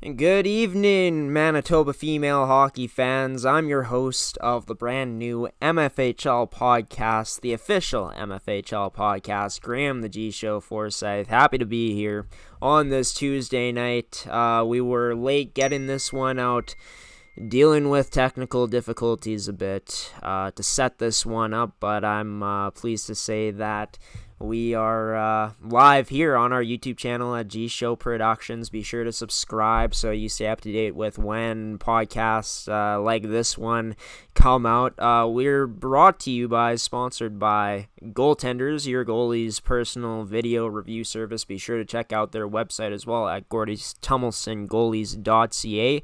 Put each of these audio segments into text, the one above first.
Good evening, Manitoba female hockey fans. I'm your host of the brand new MFHL podcast, the official MFHL podcast, Graeme the G Show Forsyth. Happy to be here on this Tuesday night. We were late getting this one out, dealing with technical difficulties a bit to set this one up, but I'm pleased to say that we are live here on our YouTube channel at gshow Productions. Be sure to subscribe so you stay up to date with when podcasts like this one come out. We're brought to you by, sponsored by Goaltenders, your goalie's personal video review service. Be sure to check out their website as well at GordysTumilsonGoalies.ca.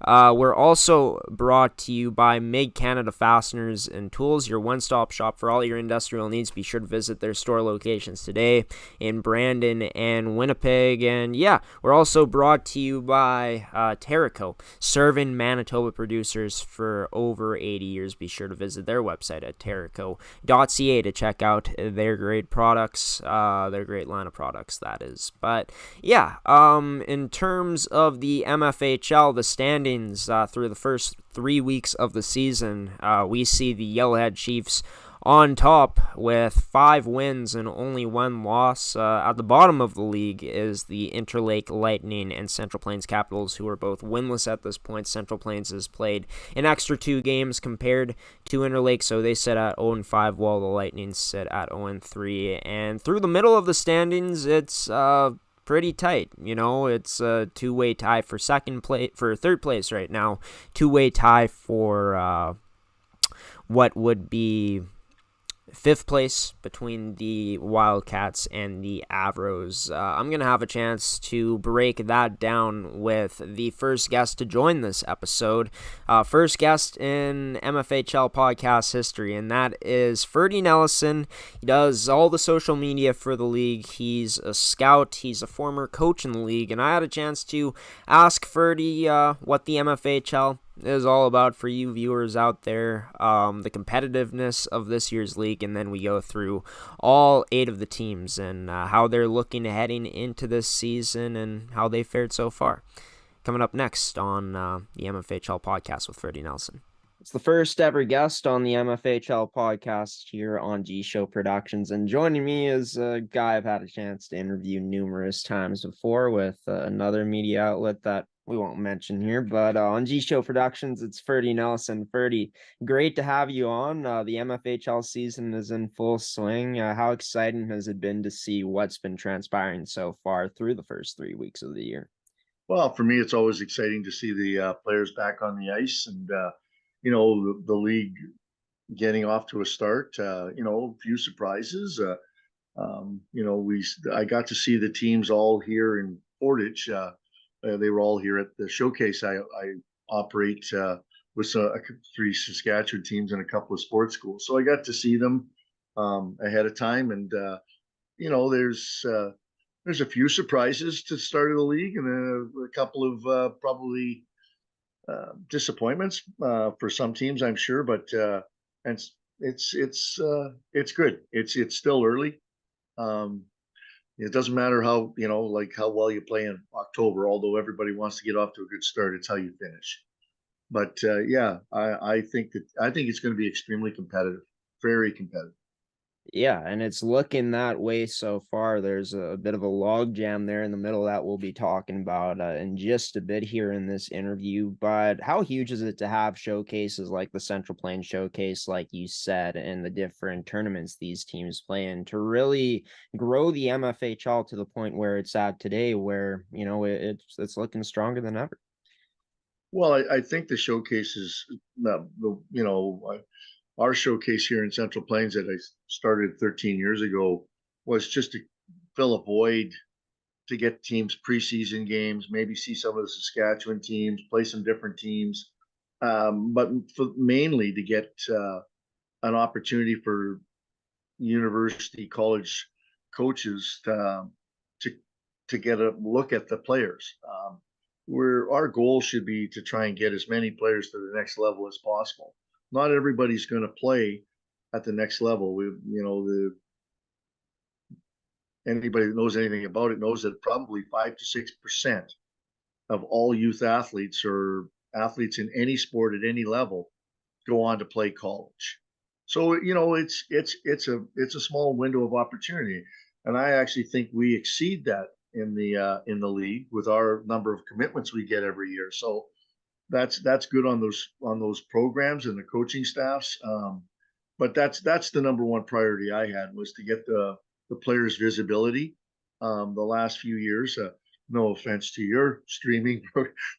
We're also brought to you by MIG Canada Fasteners and Tools, your one-stop shop for all your industrial needs. Be sure to visit their store locations today in Brandon and Winnipeg. And yeah, we're also brought to you by Terrico, serving Manitoba producers for over 80 years. Be sure to visit their website at terrico.ca to check out their great products, their great line of products, that is. But yeah, in terms of the MFHL, the standings through the first 3 weeks of the season, we see the Yellowhead Chiefs on top with 5 wins and only 1 loss. At the bottom of the league is the Interlake Lightning and Central Plains Capitals, who are both winless at this point. Central Plains has played an extra 2 games compared to Interlake, so they sit at 0-5, while the Lightning sit at 0-3. And through the middle of the standings, it's pretty tight. It's a two-way tie for third place right now. Two-way tie for what would be 5th place between the Wildcats and the Avros. I'm going to have a chance to break that down with the first guest to join this episode. First guest in MFHL podcast history, and that is Ferdy Nelson. He does all the social media for the league. He's a scout. He's a former coach in the league, and I had a chance to ask Ferdy what the MFHL is all about for you viewers out there, the competitiveness of this year's league, and then we go through all 8 of the teams and how they're looking heading into this season and how they fared so far. Coming up next on the MFHL podcast with Ferdy Nelson. It's the first ever guest on the MFHL podcast here on G Show Productions, and joining me is a guy I've had a chance to interview numerous times before with another media outlet that we won't mention here, but on G Show Productions, it's Ferdy Nelson. Ferdy, great to have you on. The MFHL season is in full swing. How exciting has it been to see what's been transpiring so far through the first 3 weeks of the year? Well, for me, it's always exciting to see the players back on the ice and, the league getting off to a start. A few surprises. I got to see the teams all here in Portage. They were all here at the showcase. I operate with 3 Saskatchewan teams and a couple of sports schools, so I got to see them ahead of time. And there's a few surprises to the start of the league, and then a couple of probably disappointments for some teams, I'm sure. But and it's good. It's still early. Um, it doesn't matter how well you play in October, although everybody wants to get off to a good start. It's how you finish. But yeah, I think it's going to be extremely competitive, very competitive. Yeah, and it's looking that way so far. There's a bit of a log jam there in the middle that we'll be talking about in just a bit here in this interview. But how huge is it to have showcases like the Central Plains Showcase, like you said, and the different tournaments these teams play in to really grow the MFHL to the point where it's at today, where it's looking stronger than ever? Well, I think the showcase is our showcase here in Central Plains that I started 13 years ago was just to fill a void, to get teams preseason games, maybe see some of the Saskatchewan teams, play some different teams, but mainly to get an opportunity for university college coaches to to get a look at the players. Where our goal should be to try and get as many players to the next level as possible. Not everybody's going to play at the next level. Anybody that knows anything about it knows that probably 5 to 6% of all youth athletes or athletes in any sport at any level go on to play college. So it's a small window of opportunity, and I actually think we exceed that in the league with our number of commitments we get every year. So that's good on those programs and the coaching staffs. But that's the number one priority I had, was to get the players visibility. The last few years, no offense to your streaming,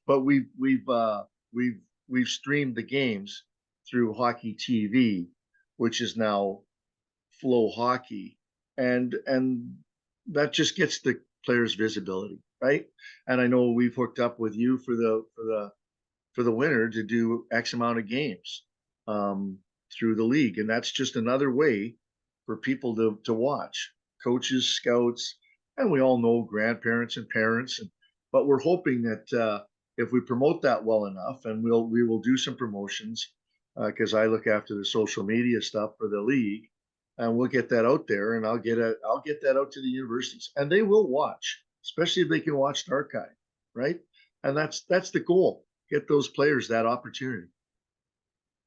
but we've we've streamed the games through Hockey TV, which is now Flow Hockey, and that just gets the players visibility, right? And I know we've hooked up with you for the winter to do X amount of games through the league, and that's just another way for people to watch, coaches, scouts, and we all know grandparents and parents. But we're hoping that if we promote that well enough, and we will do some promotions, because I look after the social media stuff for the league, and we'll get that out there, and I'll get that out to the universities, and they will watch, especially if they can watch the archive, right? And that's the goal, get those players that opportunity.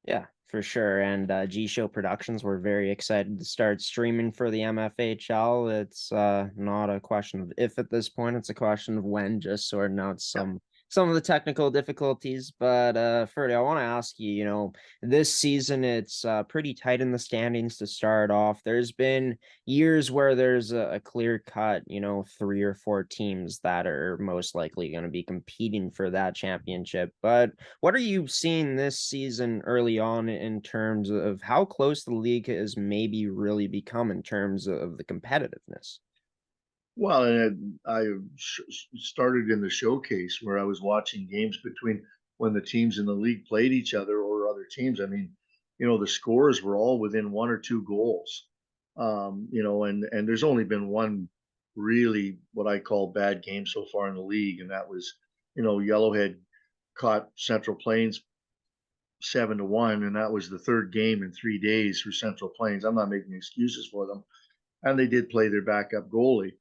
Yeah, for sure. And G Show Productions, we're very excited to start streaming for the MFHL. It's not a question of if at this point, it's a question of when, just sorting out some of the technical difficulties. But Ferdy, I want to ask you, this season it's pretty tight in the standings to start off. There's been years where there's a clear cut, 3 or 4 teams that are most likely going to be competing for that championship. But what are you seeing this season early on in terms of how close the league has maybe really become in terms of the competitiveness? Well, and I started in the showcase where I was watching games between when the teams in the league played each other or other teams. I mean, the scores were all within 1 or 2 goals. And there's only been one really what I call bad game so far in the league, and that was, Yellowhead caught Central Plains 7-1, and that was the third game in 3 days for Central Plains. I'm not making excuses for them, and they did play their backup goalie.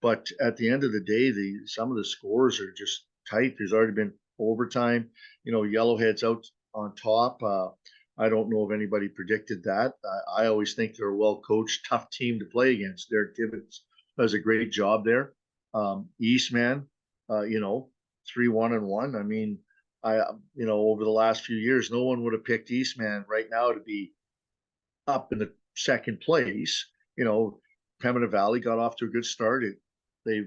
But at the end of the day, some of the scores are just tight. There's already been overtime. Yellowhead's out on top. I don't know if anybody predicted that. I always think they're a well coached, tough team to play against. Derek Tibbetts does a great job there. Eastman, 3-1-1. I mean, over the last few years, no one would have picked Eastman right now to be up in the second place. Pembina Valley got off to a good start. They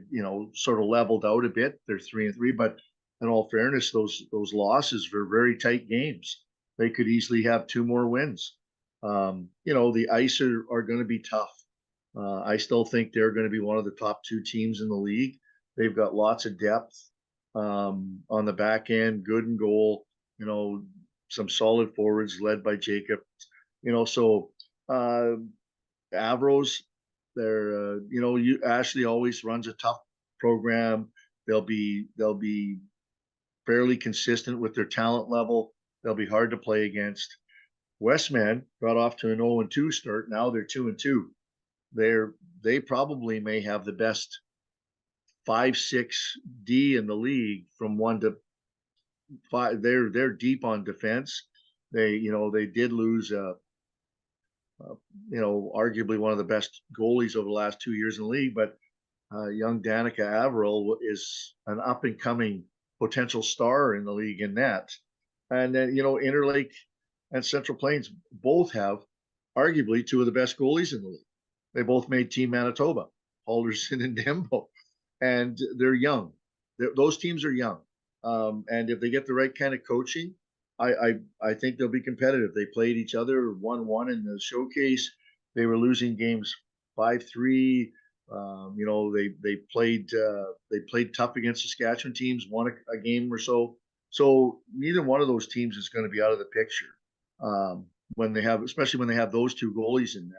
sort of leveled out a bit. They're 3-3, but in all fairness, those losses were very tight games. They could easily have 2 more wins. The Ice are going to be tough. I still think they're going to be one of the top 2 teams in the league. They've got lots of depth on the back end, good in goal. Some solid forwards led by Jacob. So Avros, they're Ashley always runs a tough program. They'll be fairly consistent with their talent level. They'll be hard to play against. Westman got off to an 0-2 start. Now they're 2-2. They probably may have the best 5-6 D in the league from 1 to 5. They're deep on defense. They did lose arguably one of the best goalies over the last 2 years in the league, but young Danica Averill is an up and coming potential star in the league in net. And then, Interlake and Central Plains both have arguably 2 of the best goalies in the league. They both made Team Manitoba, Alderson and Dembo, and they're young. Those teams are young. And if they get the right kind of coaching, I think they'll be competitive. They played each other 1-1 in the showcase. They were losing games 5-3. They played tough against Saskatchewan teams, won a game or so. So neither one of those teams is going to be out of the picture especially when they have those 2 goalies in net.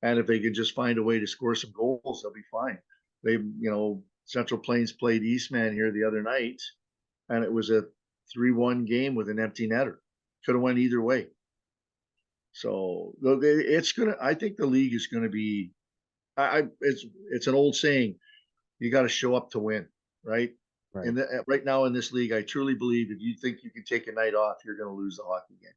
And if they can just find a way to score some goals, they'll be fine. Central Plains played Eastman here the other night, and it was a 3-1 game with an empty netter. Could have went either way. So I think the league is going to be, it's an old saying, you got to show up to win, right? Right. right now in this league, I truly believe if you think you can take a night off, you're going to lose the hockey game.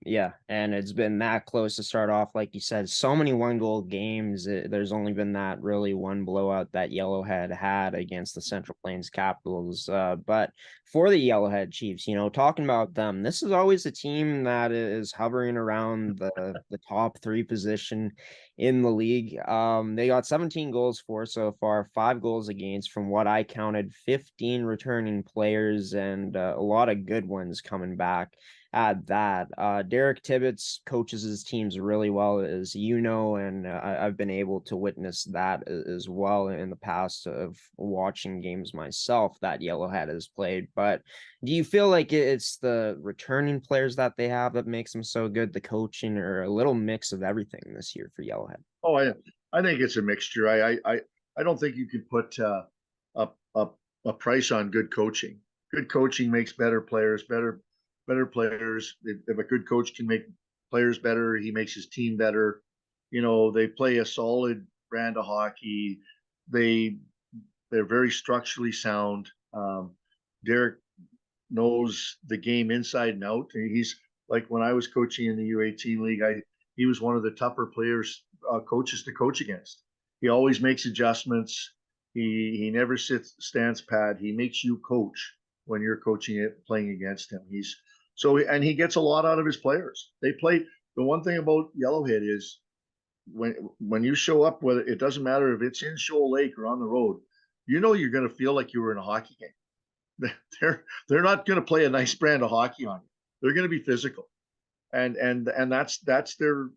Yeah, and it's been that close to start off, like you said, so many one-goal games. There's only been that really one blowout that Yellowhead had against the Central Plains Capitals. But for the Yellowhead Chiefs, talking about them, this is always a team that is hovering around the top three position in the league. They got 17 goals for so far, 5 goals against, from what I counted, 15 returning players, and a lot of good ones coming back at that. Derek Tibbetts coaches his teams really well, as you know, and I've been able to witness that as well in the past of watching games myself that Yellowhead has played. But do you feel like it's the returning players that they have that makes them so good, the coaching, or a little mix of everything this year for Yellowhead? Oh, I think it's a mixture. I don't think you can put a, a a price on good coaching. Good coaching makes better players. Better players. If a good coach can make players better, he makes his team better. They play a solid brand of hockey. They they're very structurally sound. Derek knows the game inside and out. He's like when I was coaching in the U18 league, he was one of the tougher players coaches to coach against. He always makes adjustments. He never stands pat. He makes you coach when you're coaching it playing against him. And he gets a lot out of his players. They play. The one thing about Yellowhead is when you show up, whether it doesn't matter if it's in Shoal Lake or on the road, you're going to feel like you were in a hockey game. They're not going to play a nice brand of hockey on you. They're going to be physical, and that's their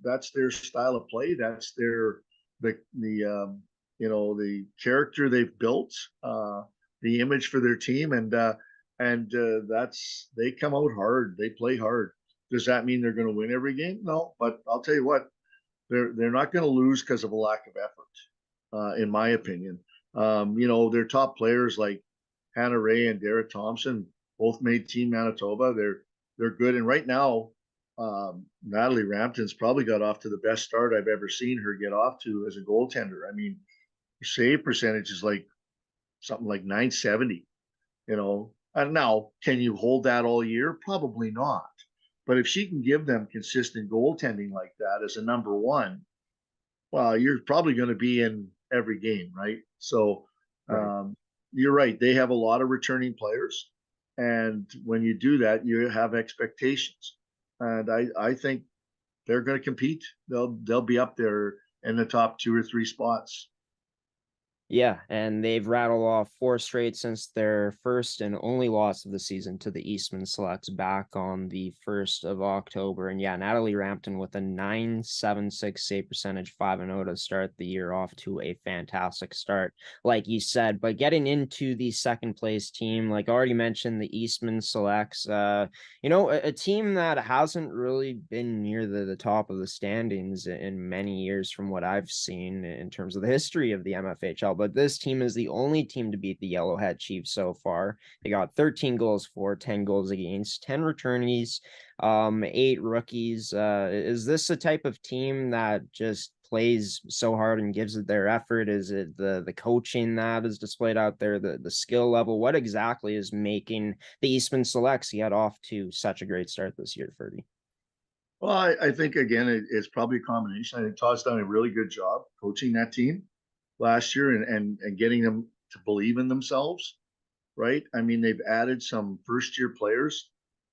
style of play. That's the character they've built, the image for their team, and that's they come out hard. They play hard. Does that mean they're going to win every game? No, but I'll tell you what, they're not going to lose because of a lack of effort, in my opinion. Their top players like Hannah Ray and Dara Thompson both made Team Manitoba. They're good, and right now, Natalie Rampton's probably got off to the best start I've ever seen her get off to as a goaltender. I mean, her save percentage is like something like 970. And now can you hold that all year? Probably not. But if she can give them consistent goaltending like that as a number one, well, you're probably going to be in every game, right? So Right. you're right. They have a lot of returning players. And when you do that, you have expectations. And I think they're going to compete. They'll be up there in the top two or three spots. Yeah, and they've rattled off four straight since their first and only loss of the season to the Eastman Selects back on the 1st of October. And yeah, Natalie Rampton with a 976 save percentage, 5-0 to start the year off to a fantastic start, like you said. But getting into the second place team, like I already mentioned, the Eastman Selects, a team that hasn't really been near the top of the standings in many years from what I've seen in terms of the history of the MFHL. But this team is the only team to beat the Yellowhead Chiefs so far. They got 13 goals for, 10 goals against, 10 returnees, 8 rookies. Is this a type of team that just plays so hard and gives it their effort? Is it the coaching that is displayed out there, the skill level? What exactly is making the Eastman Selects get off to such a great start this year, Ferdy? Well, I think again it's probably a combination. I think Todd's done a really good job coaching that team last year and getting them to believe in themselves, right? I mean, they've added some first year players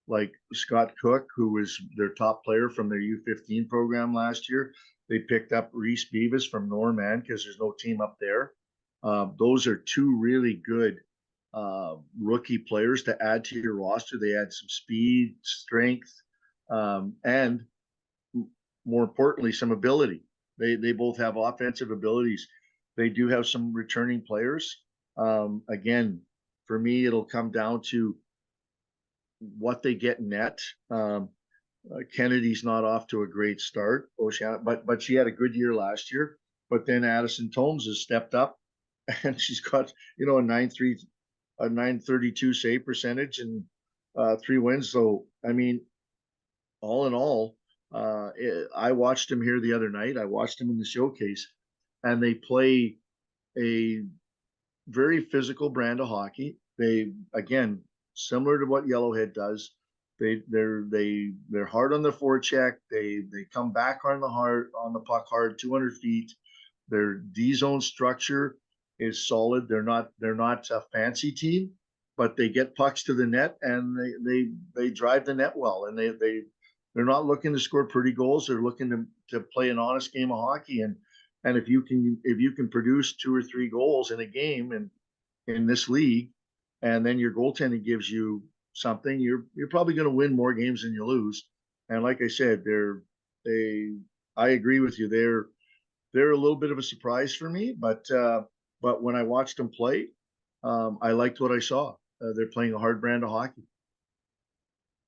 like Scott Cook, who was their top player from their U15 program last year. They picked up Reese Beavis from Norman because there's no team up there. Those are two really good rookie players to add to your roster. They add some speed, strength, and more importantly, some ability. They both have offensive abilities. They do have some returning players. Again, for me, it'll come down to what they get net. Kennedy's not off to a great start, Oceana, but she had a good year last year. But then Addison Tomes has stepped up, and she's got a 932 save percentage and 3 wins. So I mean, all in all, I watched him here the other night. I watched him in the showcase, and they play a very physical brand of hockey. They, again, similar to what Yellowhead does. They're hard on the forecheck. They come back on the puck hard, 200 feet. Their D zone structure is solid. They're not a fancy team, but they get pucks to the net and they drive the net well. And they're not looking to score pretty goals. They're looking to play an honest game of hockey. And if you can produce 2 or 3 goals in a game and in this league, and then your goaltending gives you something, you're probably going to win more games than you lose. And like I said, they I agree with you. They're a little bit of a surprise for me, but when I watched them play, I liked what I saw. They're playing a hard brand of hockey.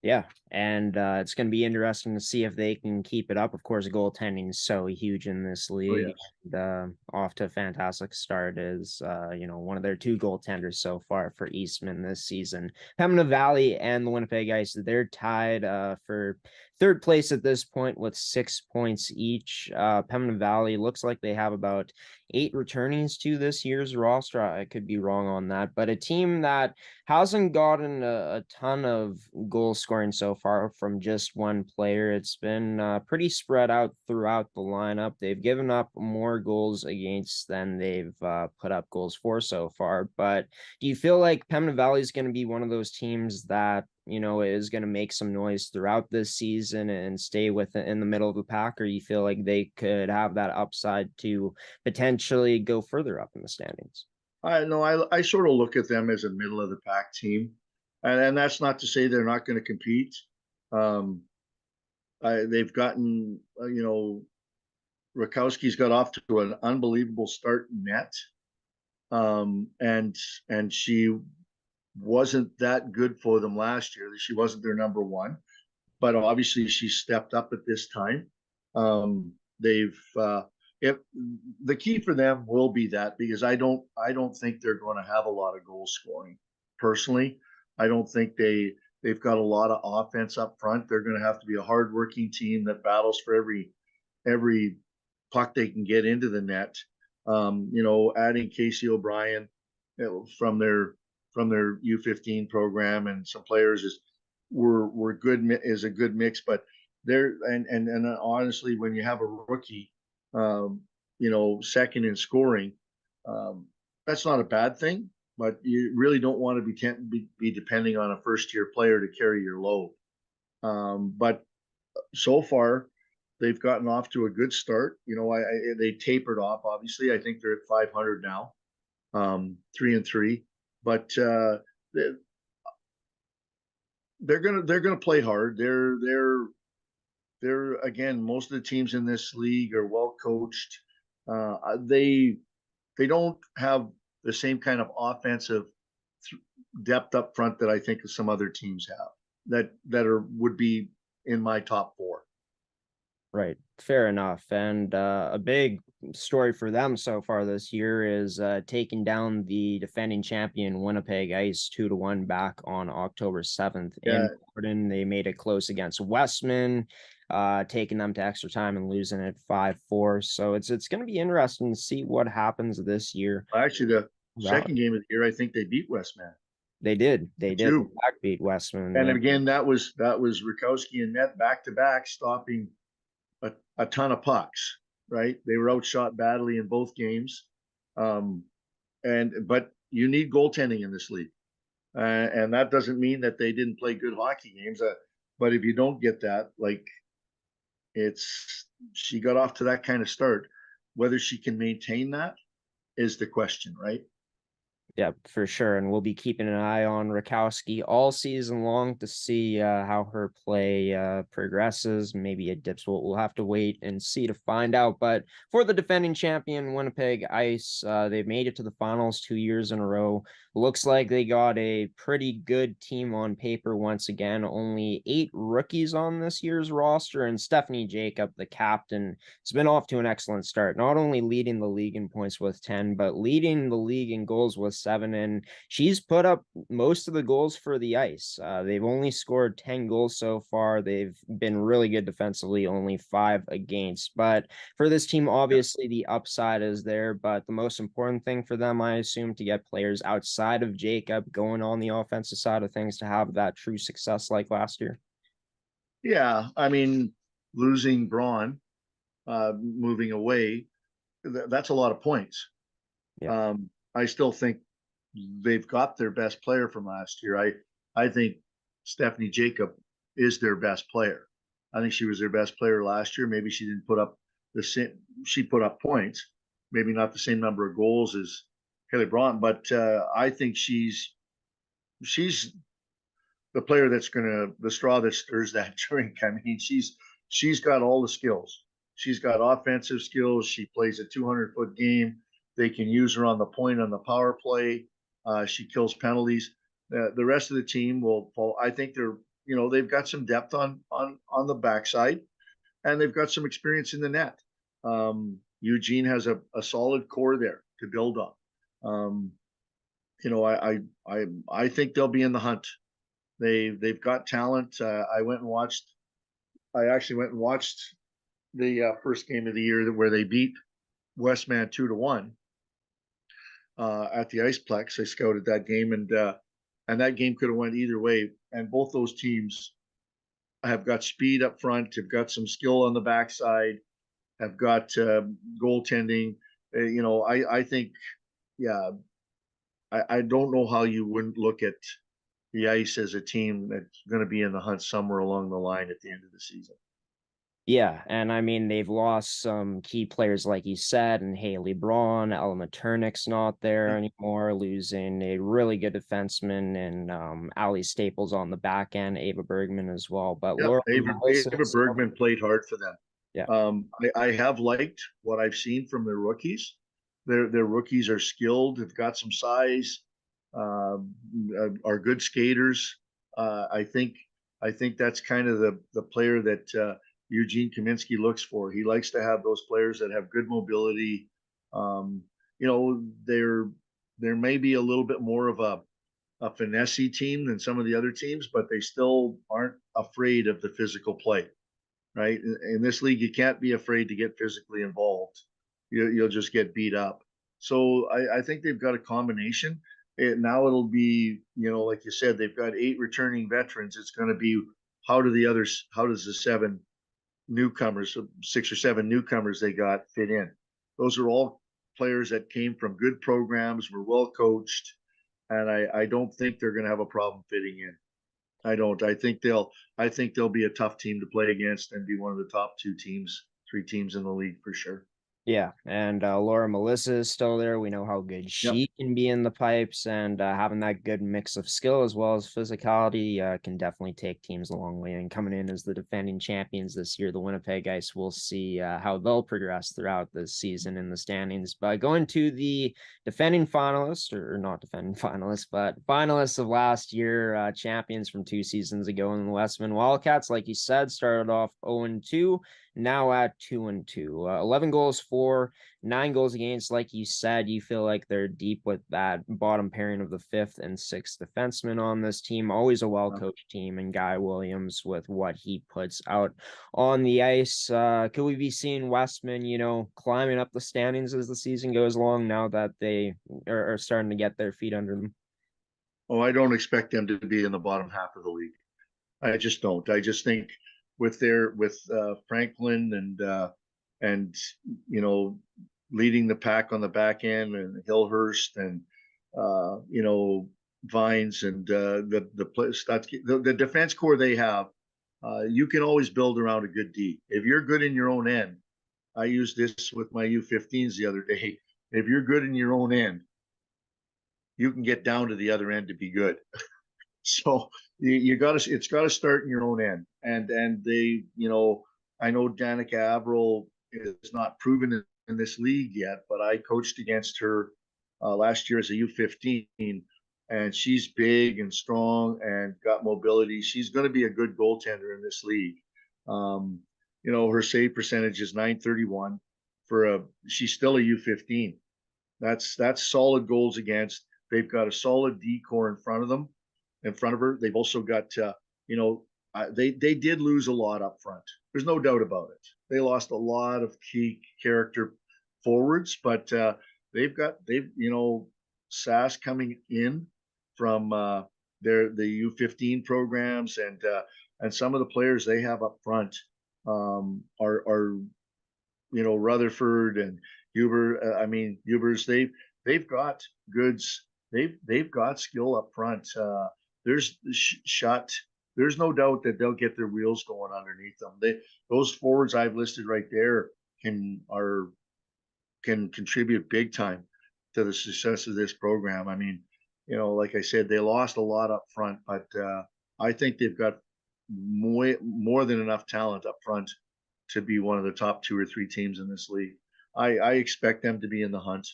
Yeah, and it's going to be interesting to see if they can keep it up. Of course, goaltending is so huge in this Oh league. yes. And, off to a fantastic start is, one of their 2 goaltenders so far for Eastman this season. Pembina Valley and the Winnipeg Ice, they're tied for third place at this point with 6 points each. Pembina Valley looks like they have about 8 returnees to this year's roster. I could be wrong on that, but a team that hasn't gotten a ton of goal scoring so far from just one player. It's been pretty spread out throughout the lineup. They've given up more goals against than they've put up goals for so far. But do you feel like Pembina Valley is going to be one of those teams that is going to make some noise throughout this season and stay in the middle of the pack, or you feel like they could have that upside to potentially go further up in the standings? I know. I sort of look at them as a middle of the pack team, and that's not to say they're not going to compete. Um, they've gotten, Rakowski's got off to an unbelievable start in net, and she wasn't that good for them last year. She wasn't their number one, but obviously she stepped up at this time. They've if the key for them will be that, because I don't think they're going to have a lot of goal scoring. Personally, I don't think they've got a lot of offense up front. They're going to have to be a hardworking team that battles for every puck they can get into the net. Adding Casey O'Brien, from their U15 program, and some players were good, is a good mix. But there, and honestly, when you have a rookie, second in scoring, um, that's not a bad thing. But you really don't want to be depending on a first year player to carry your load. But so far, they've gotten off to a good start. They tapered off. Obviously, I think they're at 500 now, 3-3. But they're gonna play hard. They're again, most of the teams in this league are well coached. They don't have the same kind of offensive depth up front that I think some other teams have that would be in my top four. Right. Fair enough. And a big story for them so far this year is taking down the defending champion Winnipeg Ice 2-1 back on October 7th Yeah, in Gordon. They made it close against Westman, taking them to extra time and losing it 5-4. So it's going to be interesting to see what happens this year. actually, the Wow. second game of the year, I think they beat Westman They did. They did. too. Beat Westman. And again, that was Rakowski and net back to back, stopping a ton of pucks. Right, they were outshot badly in both games, um, but you need goaltending in this league, and that doesn't mean that they didn't play good hockey games. But if you don't get that, like, she got off to that kind of start. Whether she can maintain that is the question, right? Yeah, for sure. And we'll be keeping an eye on Rakowski all season long to see how her play progresses. Maybe it dips. We'll have to wait and see to find out. But for the defending champion, Winnipeg Ice, they've made it to the finals 2 years in a row. looks like they got a pretty good team on paper once again. Only 8 rookies on this year's roster, and Stephanie Jacob, the captain, has been off to an excellent start. Not only leading the league in points with 10, but leading the league in goals with 7. And she's put up most of the goals for the Ice. They've only scored 10 goals so far. They've been really good defensively, only 5 against. But for this team, obviously the upside is there. But the most important thing for them, I assume, to get players outside of Jacob going on the offensive side of things to have that true success like last year. Yeah, I mean, losing Braun, moving away, that's a lot of points. Yeah. I still think they've got their best player from last year. I think Stephanie Jacob is their best player. I think she was their best player last year. Maybe she didn't put up the same. She put up points, maybe not the same number of goals as Kelly Braun, but I think she's the player that's gonna the straw that stirs that drink. I mean, she's got all the skills. She's got offensive skills. She plays a 200-foot game. They can use her on the point on the power play. She kills penalties. The rest of the team will fall. I think they've got some depth on the backside, and they've got some experience in the net. Eugene has a solid core there to build on. Um, I think they'll be in the hunt. They've got talent. I actually went and watched the first game of the year where they beat Westman 2-1 at the Iceplex. I scouted that game, and that game could have went either way. And both those teams have got speed up front, have got some skill on the backside, have got goaltending. I think, yeah, I don't know how you wouldn't look at the Ice as a team that's going to be in the hunt somewhere along the line at the end of the season. Yeah, and I mean they've lost some key players, like you said, and Haley Braun, Ella Maternick's not there Yep. anymore, losing a really good defenseman and Ali Staples on the back end, Ava Bergman as well. But Yep. Laura Melissa, Ava Bergman played hard for them. yeah, I have liked what I've seen from their rookies. Their rookies are skilled, have got some size, uh, are good skaters. I think that's kind of the player that Eugene Kaminsky looks for. He likes to have those players that have good mobility. Um, they're maybe a little bit more of a finessey team than some of the other teams, but they still aren't afraid of the physical play, right? In this league, you can't be afraid to get physically involved. You'll just get beat up. So I think they've got a combination. Now it'll be, like you said, they've got 8 returning veterans. It's going to be how does the 7 newcomers, 6 or 7 newcomers they got fit in? Those are all players that came from good programs, were well coached, and I don't think they're going to have a problem fitting in. I don't. I think they'll be a tough team to play against and be one of the top 3 teams in the league for sure. yeah, and Laura Melissa is still there. We know how good Yep. she can be in the pipes, and having that good mix of skill as well as physicality can definitely take teams a long way. And coming in as the defending champions this year, the Winnipeg Ice, we'll see how they'll progress throughout the season in the standings. But going to the defending finalists, or not defending finalists, but finalists of last year, champions from 2 seasons ago in the Westman Wildcats, like you said, started off 0-2. Now at 2-2, 11 goals for, 9 goals against. Like you said, you feel like they're deep with that bottom pairing of the 5th and 6th defenseman on this team. Always a well-coached team, and Guy Williams with what he puts out on the ice. Could we be seeing Westman, climbing up the standings as the season goes along now that they are starting to get their feet under them? Oh, I don't expect them to be in the bottom half of the league. I just don't. I just think with Franklin and leading the pack on the back end, and Hillhurst and Vines and the place that's the defense core they have. You can always build around a good D if you're good in your own end. I used this with my U15s the other day. If you're good in your own end, you can get down to the other end to be good. So you got to it's got to start in your own end. And they, I know Danica Averill is not proven in this league yet, but I coached against her last year as a U15. and she's big and strong and got mobility. She's going to be a good goaltender in this league. Um, her save percentage is 931 she's still a U15. That's solid goals against. They've got a solid D core in front of her. They've also got, they did lose a lot up front. There's no doubt about it. They lost a lot of key character forwards, but they've Sass coming in from the U15 programs, and some of the players they have up front are Rutherford and Huber. Hubers. They've got goods. They've got skill up front. There's shot. There's no doubt that they'll get their wheels going underneath them. Those forwards I've listed right there can contribute big time to the success of this program. I mean, like I said, they lost a lot up front, but I think they've got more than enough talent up front to be one of the top 2 or 3 teams in this league. I expect them to be in the hunt.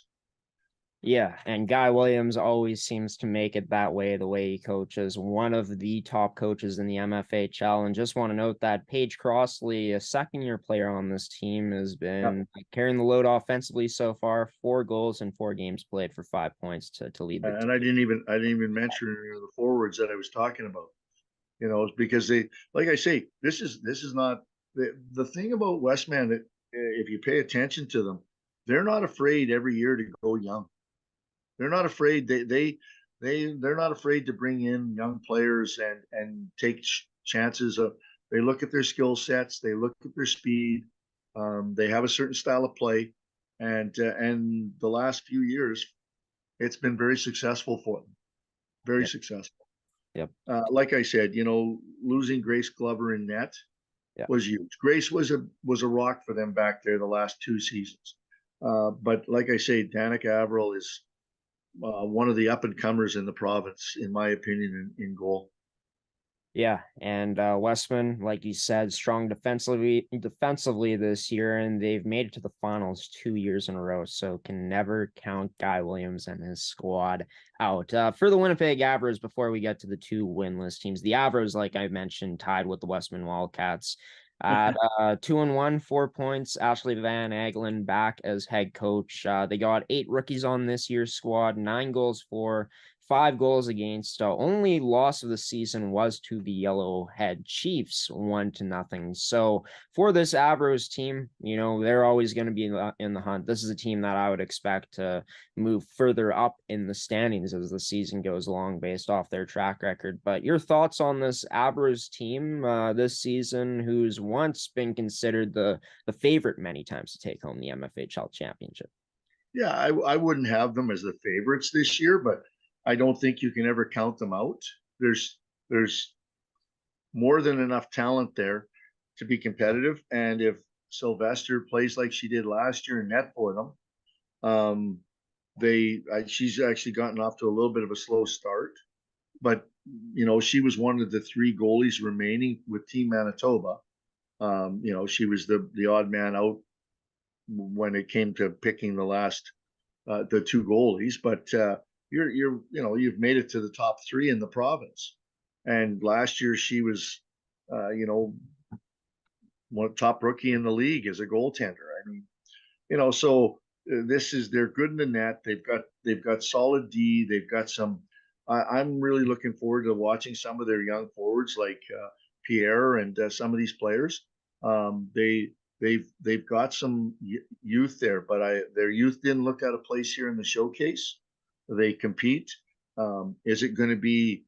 Yeah, and Guy Williams always seems to make it that way, the way he coaches. One of the top coaches in the MFHL. And just want to note that Paige Crossley, a second-year player on this team, has been carrying the load offensively so far. 4 goals in 4 games played for 5 points to lead the team. And I didn't even mention the forwards that I was talking about. Because they, like I say, this is not the thing about Westman, that if you pay attention to them, they're not afraid every year to go young. They're not afraid. They're not afraid to bring in young players and take chances. They look at their skill sets. They look at their speed. They have a certain style of play, and the last few years, it's been very successful for them. Very successful. Yep. Like I said, losing Grace Glover in net was huge. Grace was a rock for them back there the last 2 seasons. But like I say, Danica Averill is one of the up and comers in the province, in my opinion, in goal. Yeah, and Westman, like you said, strong defensively this year, and they've made it to the finals 2 years in a row, so can never count Guy Williams and his squad out. For the Winnipeg Avros, before we get to the 2 winless teams, the Avros, like I mentioned, tied with the Westman Wildcats at 2-1, 4 points. Ashley Van Aglen back as head coach. They got 8 rookies on this year's squad, 9 goals for, 5 goals against. Only loss of the season was to the Yellowhead Chiefs, 1-0. So for this Avros team, they're always going to be in the hunt. This is a team that I would expect to move further up in the standings as the season goes along based off their track record. But your thoughts on this Avros team this season, who's once been considered the favorite many times to take home the MFHL championship? Yeah, I wouldn't have them as the favorites this year, but I don't think you can ever count them out. There's more than enough talent there to be competitive, and if Sylvester plays like she did last year in net for them, she's actually gotten off to a little bit of a slow start, but she was one of the 3 goalies remaining with Team Manitoba. She was the odd man out when it came to picking the 2 goalies, but you've made it to the top 3 in the province, and last year she was one top rookie in the league as a goaltender. I mean, so they're good in the net. They've got solid D. They've got some. I'm really looking forward to watching some of their young forwards like Pierre and some of these players. They've got some youth there, but their youth didn't look out of place here in the showcase. They compete. Is it going to be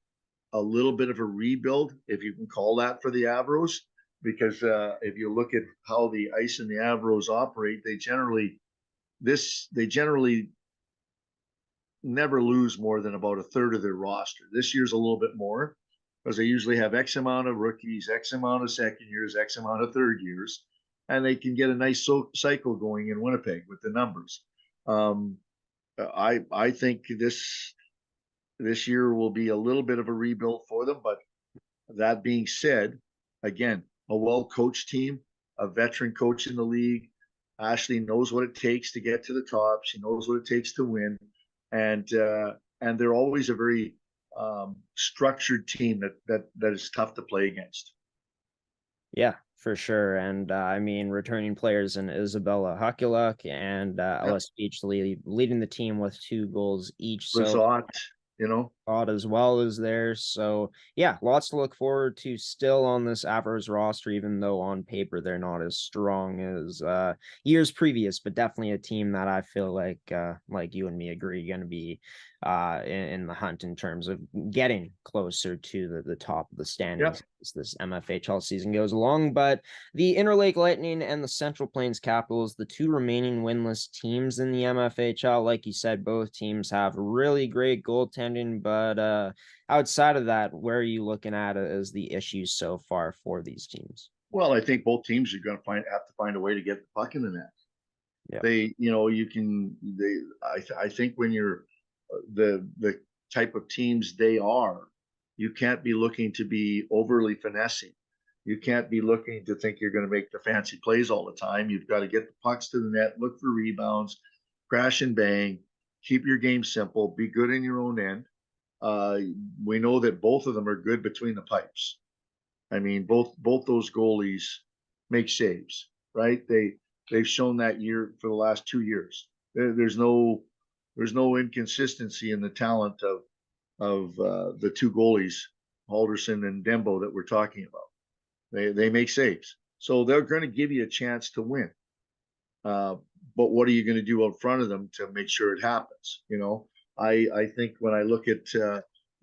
a little bit of a rebuild, if you can call that, for the Avros? Because if you look at how the ice and the Avros operate, they generally never lose more than about a third of their roster. This year's a little bit more because they usually have X amount of rookies, X amount of second years, X amount of third years, and they can get a nice cycle going in Winnipeg with the numbers. I think this year will be a little bit of a rebuild for them. But that being said, again, a well-coached team, a veteran coach in the league. Ashley knows what it takes to get to the top. She knows what it takes to win, and and they're always a very structured team that is tough to play against. Yeah, for sure. And I mean, returning players in Isabella Huculuk and Yep. Ellis Beachley leading the team with 2 goals each. So Lazat, you know. thought as well as there. So yeah, lots to look forward to still on this Avers roster, even though on paper they're not as strong as years previous, but definitely a team that I feel like you and me agree going to be in the hunt in terms of getting closer to the top of the Yep. standings as this MFHL season goes along. But the Interlake Lightning and the Central Plains Capitals, the 2 remaining winless teams in the MFHL, like you said, both teams have really great goaltending, but outside of that, where are you looking at as the issues so far for these teams? Well, I think both teams are going to have to find a way to get the puck in the net. Yeah. I think when you're the type of teams they are, you can't be looking to be overly finessing. You can't be looking to think you're going to make the fancy plays all the time. You've got to get the pucks to the net, look for rebounds, crash and bang, keep your game simple, be good in your own end. We know that both of them are good between the pipes. I mean, both those goalies make saves, right? They've shown that year for the last 2 years. There's no inconsistency in the talent of the 2 goalies, Halderson and Dembo, that we're talking about. They make saves, so they're going to give you a chance to win. But what are you going to do out front of them to make sure it happens? I think when I look at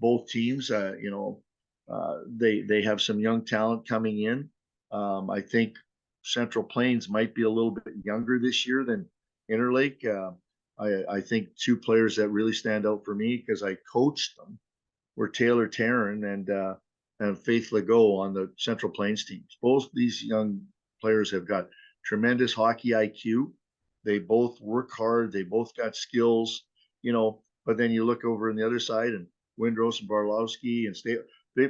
both teams, they have some young talent coming in. I think Central Plains might be a little bit younger this year than Interlake. I think 2 players that really stand out for me because I coached them were Taylor Tarrant and Faith Legault on the Central Plains teams. Both these young players have got tremendous hockey IQ. They both work hard. They both got skills, but then you look over on the other side and Windros and Barlowski and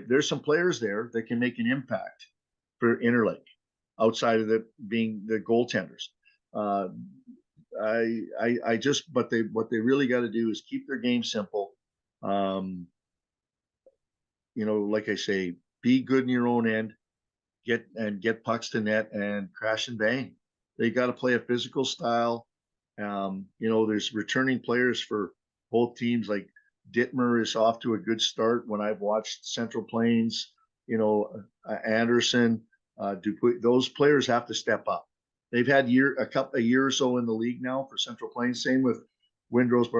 there's some players there that can make an impact for Interlake outside of being the goaltenders. What they really got to do is keep their game simple. Like I say, be good in your own end, get pucks to net and crash and bang. They got to play a physical style. There's returning players for both teams. Like Dittmer is off to a good start when I've watched Central Plains. Anderson, Dupuis. Those players have to step up. They've had a year or so in the league now for Central Plains. Same with Windros,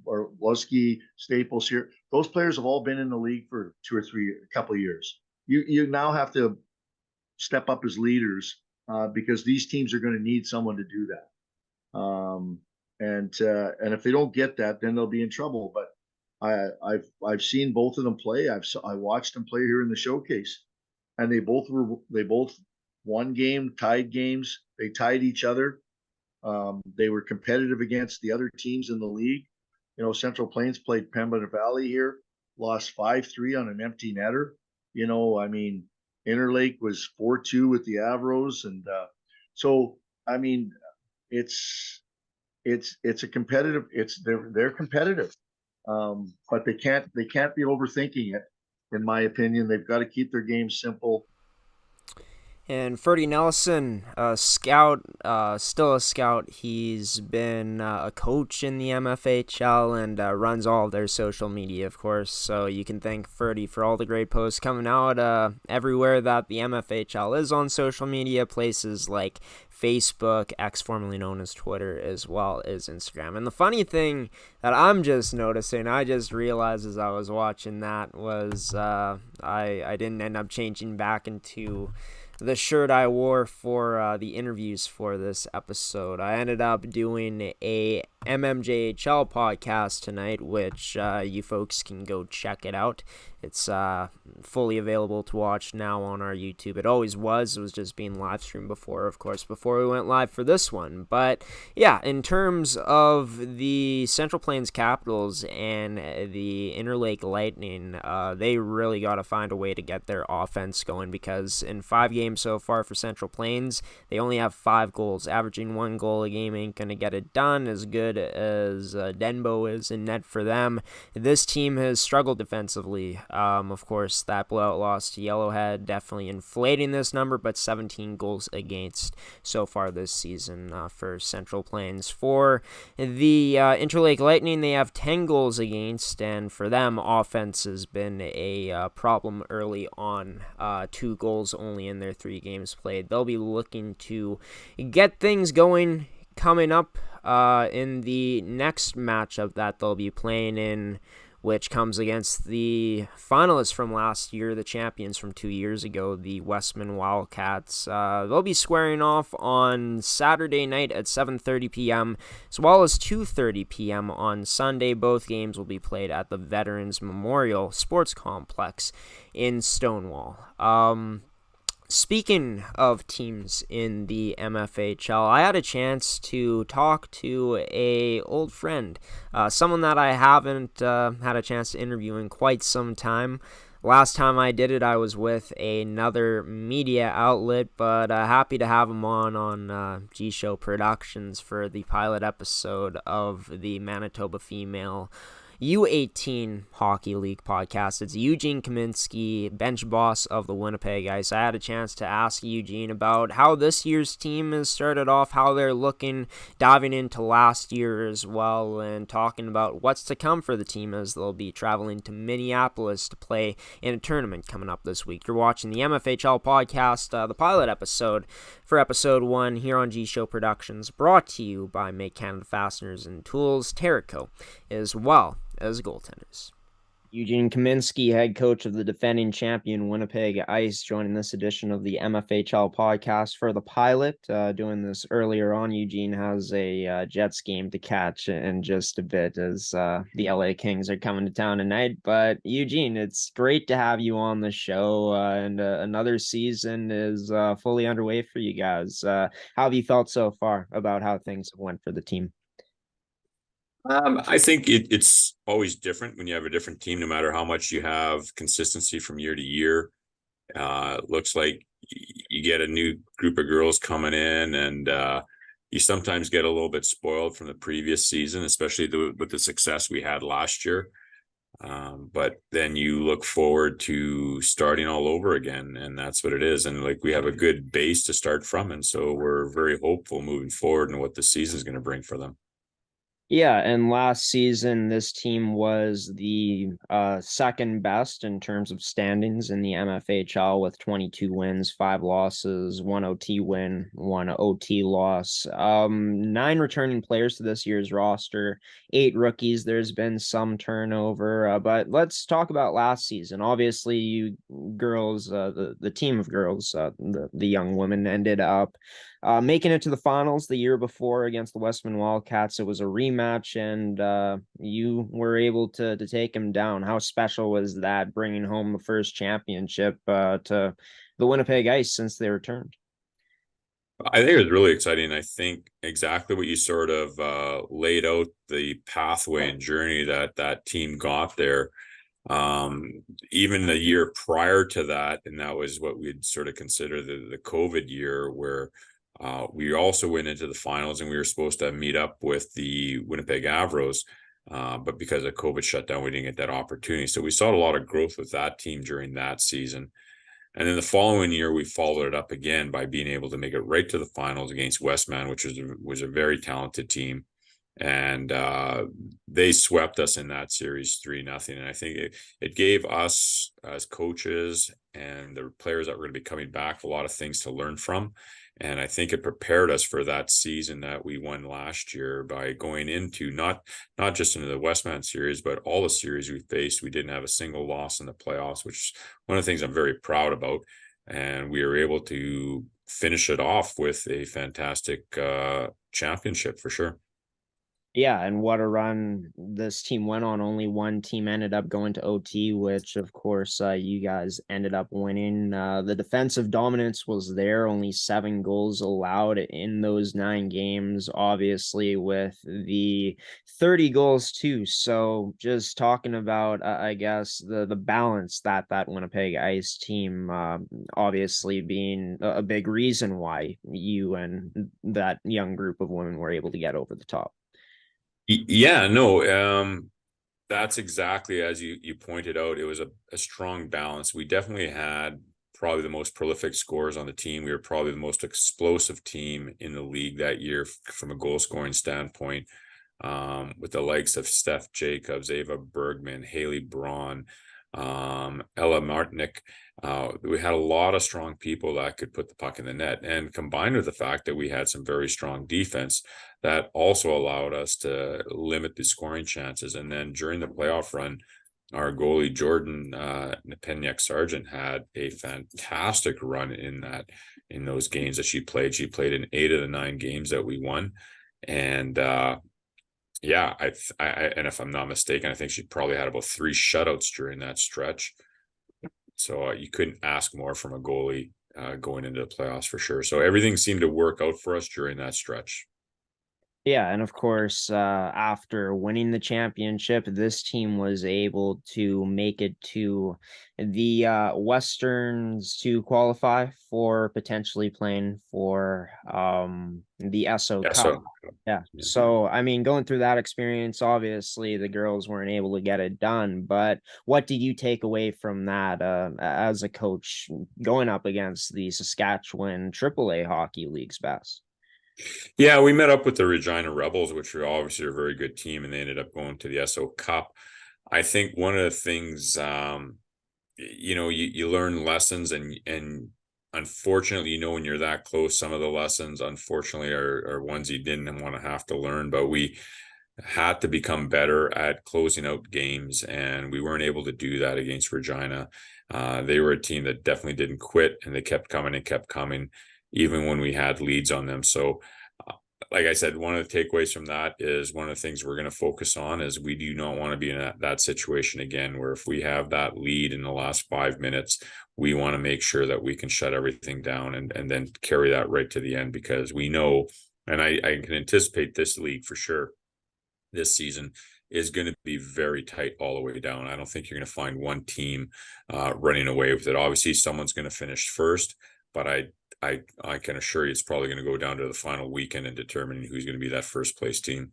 Barlowski, Staples here. Those players have all been in the league for a couple of years. You now have to step up as leaders because these teams are going to need someone to do that. And if they don't get that, then they'll be in trouble. But I've seen both of them play. I watched them play here in the showcase, and they both won tied games. They tied each other. They were competitive against the other teams in the league. Central Plains played Pembina Valley here, lost 5-3 on an empty netter. I mean, Interlake was 4-2 with the Avros, and so I mean, it's a competitive. They're competitive, but they can't be overthinking it. In my opinion, they've got to keep their game simple. And Ferdy Nelson, a scout, still a scout. He's been a coach in the MFHL and runs all of their social media, of course. So you can thank Ferdy for all the great posts coming out everywhere that the MFHL is on social media, places like Facebook, X formerly known as Twitter, as well as Instagram. And the funny thing that I'm just noticing, I just realized as I was watching that, was I didn't end up changing back into the shirt I wore for the interviews for this episode. I ended up doing a MMJHL podcast tonight, which you folks can go check it out. It's fully available to watch now on our YouTube. It always was. It was just being live streamed before, of course, before we went live for this one. But yeah, in terms of the Central Plains Capitals and the Interlake Lightning, they really got to find a way to get their offense going, because in 5 games games so far for Central Plains. They only have 5 goals. Averaging 1 goal a game ain't going to get it done, as good as Denbo is in net for them. This team has struggled defensively. Of course, that blowout loss to Yellowhead definitely inflating this number, but 17 goals against so far this season for Central Plains. For the Interlake Lightning, they have 10 goals against, and for them, offense has been a problem early on. 2 goals only in their 3 games played. They'll be looking to get things going coming up in the next matchup that they'll be playing in, which comes against the finalists from last year, the champions from 2 years ago, the Westman Wildcats. They'll be squaring off on Saturday night at 7:30 p.m., as well as 2:30 p.m. on Sunday. Both games will be played at the Veterans Memorial Sports Complex in Stonewall. Speaking of teams in the MFHL, I had a chance to talk to a old friend, someone that I haven't had a chance to interview in quite some time. Last time I did it, I was with another media outlet, but happy to have him on G-Show Productions for the pilot episode of the Manitoba Female U18 Hockey League podcast. It's Eugene Kaminsky, bench boss of the Winnipeg Ice. I had a chance to ask Eugene about how this year's team has started off, how they're looking, diving into last year as well, and talking about what's to come for the team as they'll be traveling to Minneapolis to play in a tournament coming up this week. You're watching the MFHL podcast, the pilot episode for episode 1 here on G-Show Productions, brought to you by Make Canada Fasteners and Tools, Terrico, as well as goaltenders. Eugene Kaminsky, head coach of the defending champion Winnipeg Ice, joining this edition of the MFHL podcast for the pilot. Doing this earlier on, Eugene has a Jets game to catch in just a bit as the LA Kings are coming to town tonight. But Eugene, it's great to have you on the show, and another season is fully underway for you guys. How have you felt so far about how things have went for the team? I think it's always different when you have a different team, no matter how much you have consistency from year to year. Looks like you get a new group of girls coming in, and you sometimes get a little bit spoiled from the previous season, especially with the success we had last year. But then you look forward to starting all over again, and that's what it is. And like, we have a good base to start from, and so we're very hopeful moving forward and what the season is going to bring for them. Yeah, and last season, this team was the second best in terms of standings in the MFHL with 22 wins, 5 losses, 1 OT win, 1 OT loss. 9 returning players to this year's roster, 8 rookies. There's been some turnover, but let's talk about last season. Obviously, you girls, the team of girls, the young women ended up making it to the finals the year before against the Westman Wildcats. It was a rematch, and you were able to take them down. How special was that, bringing home the first championship to the Winnipeg Ice since they returned? I think it was really exciting. I think exactly what you sort of laid out, the pathway and journey that team got there. Even the year prior to that, and that was what we'd sort of consider the COVID year, where we also went into the finals, and we were supposed to meet up with the Winnipeg Avros, but because of COVID shutdown, we didn't get that opportunity. So we saw a lot of growth with that team during that season. And then the following year, we followed it up again by being able to make it right to the finals against Westman, which was a very talented team. And they swept us in that series 3-0. And I think it gave us as coaches and the players that were going to be coming back a lot of things to learn from. And I think it prepared us for that season that we won last year by going into not just into the Westman series, but all the series we faced. We didn't have a single loss in the playoffs, which is one of the things I'm very proud about. And we were able to finish it off with a fantastic championship for sure. Yeah, and what a run this team went on. Only one team ended up going to OT, which of course you guys ended up winning. The defensive dominance was there, only 7 goals allowed in those 9 games, obviously with the 30 goals too. So just talking about, I guess the balance that Winnipeg Ice team, obviously being a big reason why you and that young group of women were able to get over the top. Yeah, no, that's exactly as you pointed out. It was a strong balance. We definitely had probably the most prolific scorers on the team. We were probably the most explosive team in the league that year from a goal scoring standpoint, with the likes of Steph Jacobs, Ava Bergman, Haley Braun, Ella Martinick. We had a lot of strong people that could put the puck in the net, and combined with the fact that we had some very strong defense, that also allowed us to limit the scoring chances. And then during the playoff run, our goalie Jordan Nepeniak Sargent had a fantastic run in those games that she played. She played in 8 of the 9 games that we won, and yeah, and if I'm not mistaken, I think she probably had about 3 shutouts during that stretch. So you couldn't ask more from a goalie going into the playoffs for sure. So everything seemed to work out for us during that stretch. Yeah, and of course, after winning the championship, this team was able to make it to the Westerns to qualify for potentially playing for the SO Yeah. Cup. So Yeah. yeah. So, I mean, going through that experience, obviously the girls weren't able to get it done, but what did you take away from that as a coach going up against the Saskatchewan AAA Hockey League's best? Yeah, we met up with the Regina Rebels, which are obviously a very good team, and they ended up going to the SO Cup. I think one of the things, you learn lessons, and unfortunately, when you're that close, some of the lessons, unfortunately, are ones you didn't want to have to learn. But we had to become better at closing out games, and we weren't able to do that against Regina. They were a team that definitely didn't quit, and they kept coming and kept coming, even when we had leads on them. So, like I said, one of the takeaways from that is one of the things we're going to focus on is we do not want to be in that situation again, where if we have that lead in the last 5 minutes, we want to make sure that we can shut everything down and then carry that right to the end, because we know, and I can anticipate this league for sure, this season is going to be very tight all the way down. I don't think you're going to find one team running away with it. Obviously, someone's going to finish first, but I can assure you it's probably going to go down to the final weekend and determining who's going to be that first place team.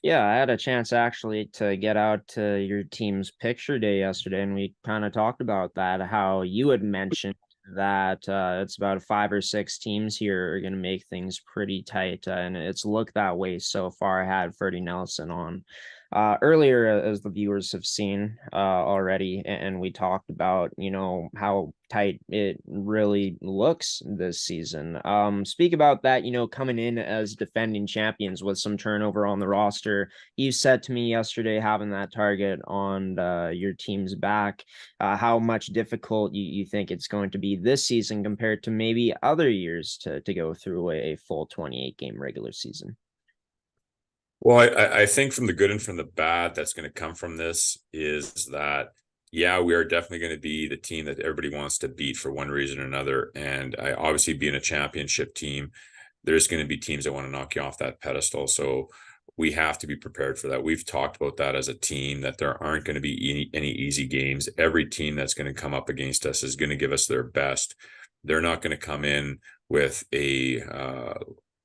Yeah, I had a chance actually to get out to your team's picture day yesterday, and we kind of talked about that, how you had mentioned that it's about 5 or 6 teams here are going to make things pretty tight, and it's looked that way so far. I had Freddie Nelson on earlier, as the viewers have seen already, and we talked about, how tight it really looks this season. Speak about that, coming in as defending champions with some turnover on the roster. You said to me yesterday, having that target on your team's back, how much difficult you think it's going to be this season compared to maybe other years to go through a full 28 game regular season. Well, I think from the good and from the bad that's going to come from this is that, yeah, we are definitely going to be the team that everybody wants to beat for one reason or another. And obviously, being a championship team, there's going to be teams that want to knock you off that pedestal. So we have to be prepared for that. We've talked about that as a team, that there aren't going to be any easy games. Every team that's going to come up against us is going to give us their best. They're not going to come in with a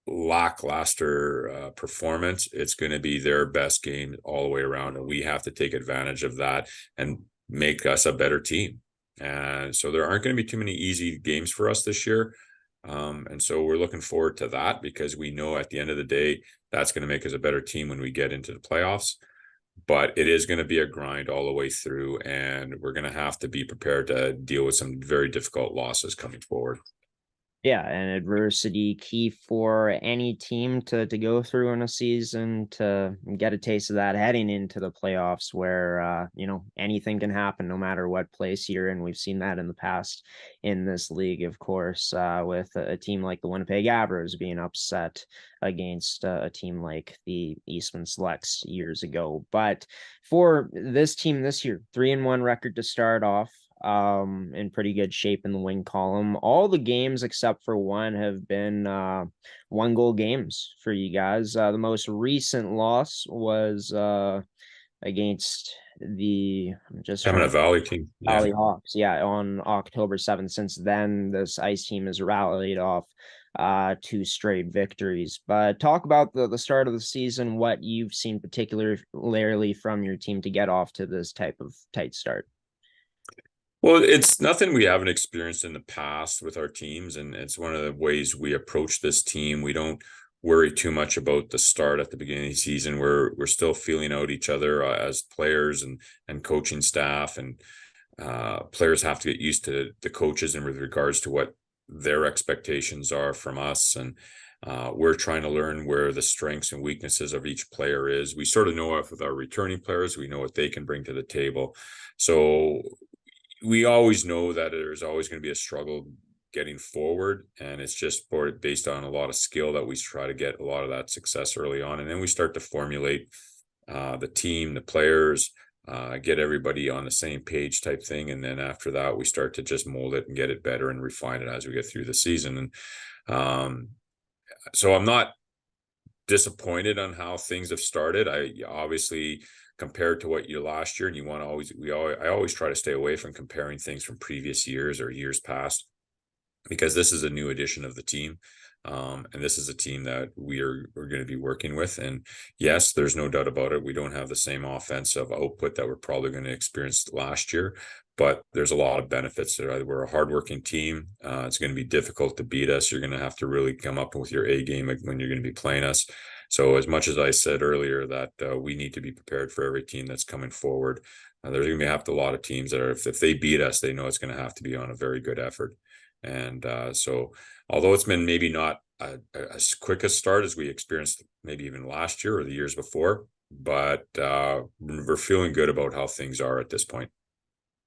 lackluster performance. It's going to be their best game all the way around, and we have to take advantage of that and make us a better team. And so there aren't going to be too many easy games for us this year. And so we're looking forward to that, because we know at the end of the day, that's going to make us a better team when we get into the playoffs. But it is going to be a grind all the way through, and we're going to have to be prepared to deal with some very difficult losses coming forward. Yeah, and adversity key for any team to go through in a season, to get a taste of that heading into the playoffs, where anything can happen no matter what place you're in. We've seen that in the past in this league, of course, with a team like the Winnipeg Abros being upset against a team like the Eastman Selects years ago. But for this team this year, 3-1 record to start off, in pretty good shape in the win column. All the games except for one have been 1-goal games for you guys. The most recent loss was against the, I'm just trying Pembina to, Valley team. Yeah. Valley Hawks, yeah, on October 7th. Since then, this ice team has rallied off 2 straight victories. But talk about the start of the season, what you've seen particularly from your team to get off to this type of tight start. Well, it's nothing we haven't experienced in the past with our teams, and it's one of the ways we approach this team. We don't worry too much about the start at the beginning of the season. We're still feeling out each other as players and coaching staff, and players have to get used to the coaches and with regards to what their expectations are from us. And we're trying to learn where the strengths and weaknesses of each player is. We sort of know if with our returning players, we know what they can bring to the table. So we always know that there's always going to be a struggle getting forward, and it's just based on a lot of skill that we try to get a lot of that success early on, and then we start to formulate the team, the players, get everybody on the same page type thing, and then after that we start to just mold it and get it better and refine it as we get through the season. And so I'm not disappointed on how things have started. I obviously, compared to what you last year, and I always try to stay away from comparing things from previous years or years past, because this is a new edition of the team. And this is a team that we're going to be working with. And yes, there's no doubt about it, we don't have the same offensive output that we're probably going to experience last year, but there's a lot of benefits there. We're a hardworking team. It's going to be difficult to beat us. You're going to have to really come up with your A game when you're going to be playing us. So as much as I said earlier that we need to be prepared for every team that's coming forward, there's going to have a lot of teams that are, if they beat us, they know it's going to have to be on a very good effort. And so although it's been maybe not as quick a start as we experienced maybe even last year or the years before, but we're feeling good about how things are at this point.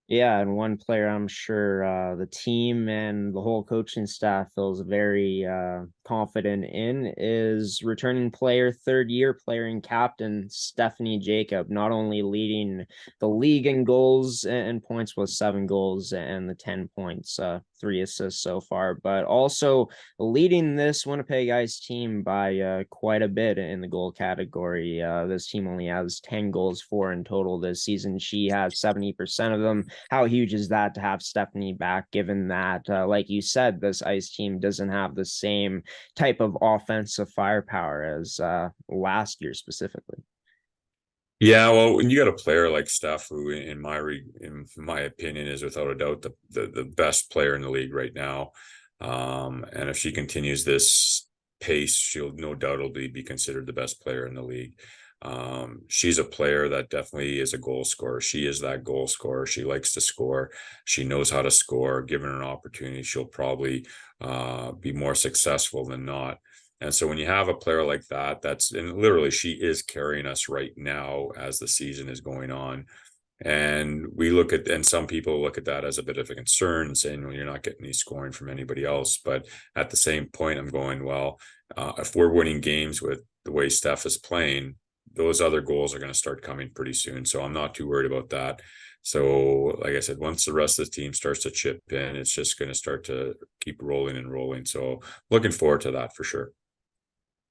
Yeah, and one player I'm sure the team and the whole coaching staff feels very confident in is returning player, third-year player and captain Stephanie Jacob, not only leading the league in goals and points with 7 goals and the 10 points, 3 assists so far, but also leading this Winnipeg Ice team by quite a bit in the goal category. This team only has 10 goals for in total this season. She has 70% of them. How huge is that to have Stephanie back, given that, like you said, this Ice team doesn't have the same type of offensive firepower as last year specifically? Yeah, well, when you got a player like Steph, who in my opinion is without a doubt the best player in the league right now, and if she continues this pace, she'll no doubt be considered the best player in the league. She's a player that definitely is a goal scorer. She is that goal scorer. She likes to score. She knows how to score. Given an opportunity, she'll probably be more successful than not. And so when you have a player like that, and literally she is carrying us right now as the season is going on. And some people look at that as a bit of a concern and saying, well, you're not getting any scoring from anybody else. But at the same point, I'm going, well, if we're winning games with the way Steph is playing, those other goals are going to start coming pretty soon. So I'm not too worried about that. So, like I said, once the rest of the team starts to chip in, it's just going to start to keep rolling and rolling. So looking forward to that for sure.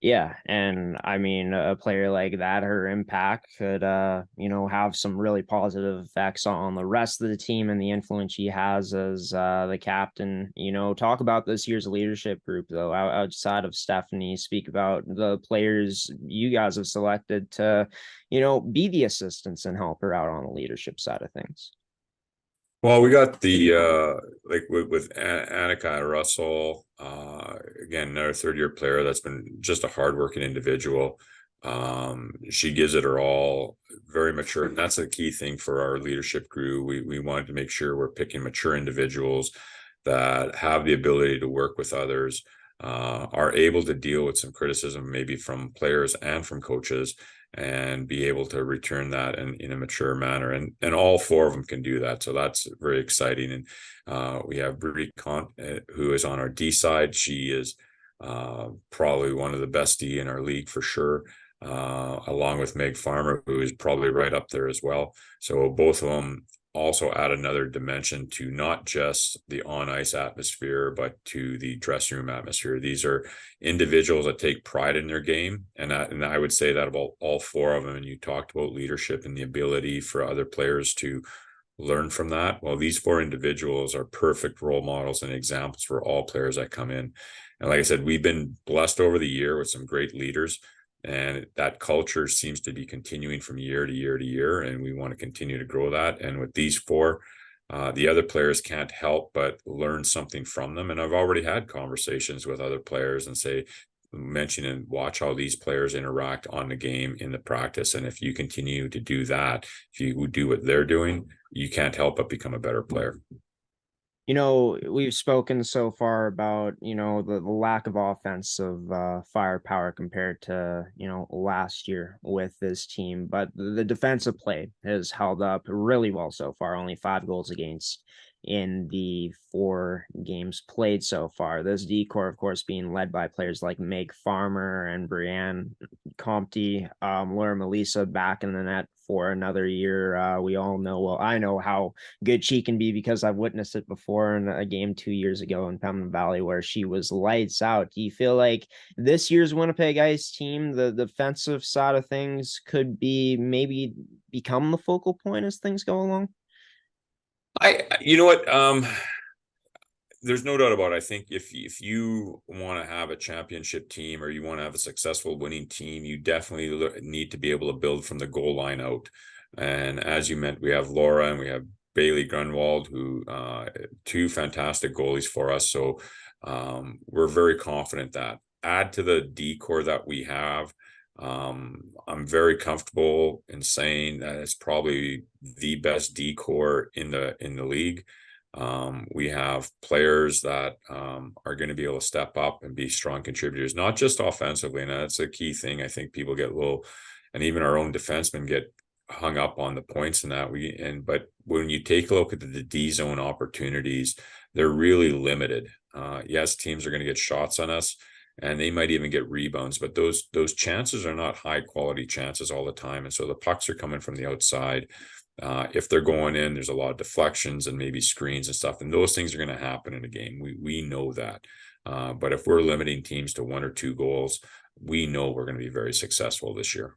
Yeah, and I mean, a player like that, her impact could, have some really positive effects on the rest of the team and the influence she has as the captain. Talk about this year's leadership group, though, outside of Stephanie. Speak about the players you guys have selected to, be the assistants and help her out on the leadership side of things. Well, we got the like with Annika Russell, again, another third-year player that's been just a hardworking individual. She gives it her all, very mature, and that's a key thing for our leadership crew. We wanted to make sure we're picking mature individuals that have the ability to work with others, are able to deal with some criticism, maybe from players and from coaches, and be able to return that in a mature manner. And all four of them can do that. So that's very exciting. And we have Brie Kant, who is on our D side. She is probably one of the best D in our league for sure. Along with Meg Farmer, who is probably right up there as well. So both of them also add another dimension to not just the on ice atmosphere, but to the dressing room atmosphere. These are individuals that take pride in their game. And I would say that about all four of them. And you talked about leadership and the ability for other players to learn from that. Well, these four individuals are perfect role models and examples for all players that come in. And like I said, we've been blessed over the year with some great leaders. And that culture seems to be continuing from year to year to year, and we want to continue to grow that. And with these four, the other players can't help but learn something from them. And I've already had conversations with other players and mention and watch how these players interact on the game in the practice. And if you continue to do that, if you do what they're doing, you can't help but become a better player. We've spoken so far about, the lack of offensive firepower compared to, last year with this team. But the defensive play has held up really well so far, only 5 goals against in the 4 games played so far. This D-core, of course, being led by players like Meg Farmer and Brianne Compte, Laura Melissa back in the net for another year. We all know, well, I know how good she can be because I've witnessed it before in a game 2 years ago in Pembina Valley where she was lights out. Do you feel like this year's Winnipeg Ice team, the defensive side of things, could be maybe become the focal point as things go along? You know what? There's no doubt about it. I think if you want to have a championship team or you want to have a successful winning team, you definitely need to be able to build from the goal line out. And as you meant, we have Laura and we have Bailey Grunwald, who 2 fantastic goalies for us. So we're very confident that add to the D-core that we have. I'm very comfortable in saying that it's probably the best D-core in the league. We have players that are going to be able to step up and be strong contributors, not just offensively. And that's a key thing. I think people get and even our own defensemen get hung up on the points in that. But when you take a look at the D zone opportunities, they're really limited. Yes, teams are going to get shots on us, and they might even get rebounds, but those chances are not high quality chances all the time. And so the pucks are coming from the outside. If they're going in, there's a lot of deflections and maybe screens and stuff, and those things are going to happen in a game. We know that. But if we're limiting teams to 1 or 2 goals, we know we're going to be very successful this year.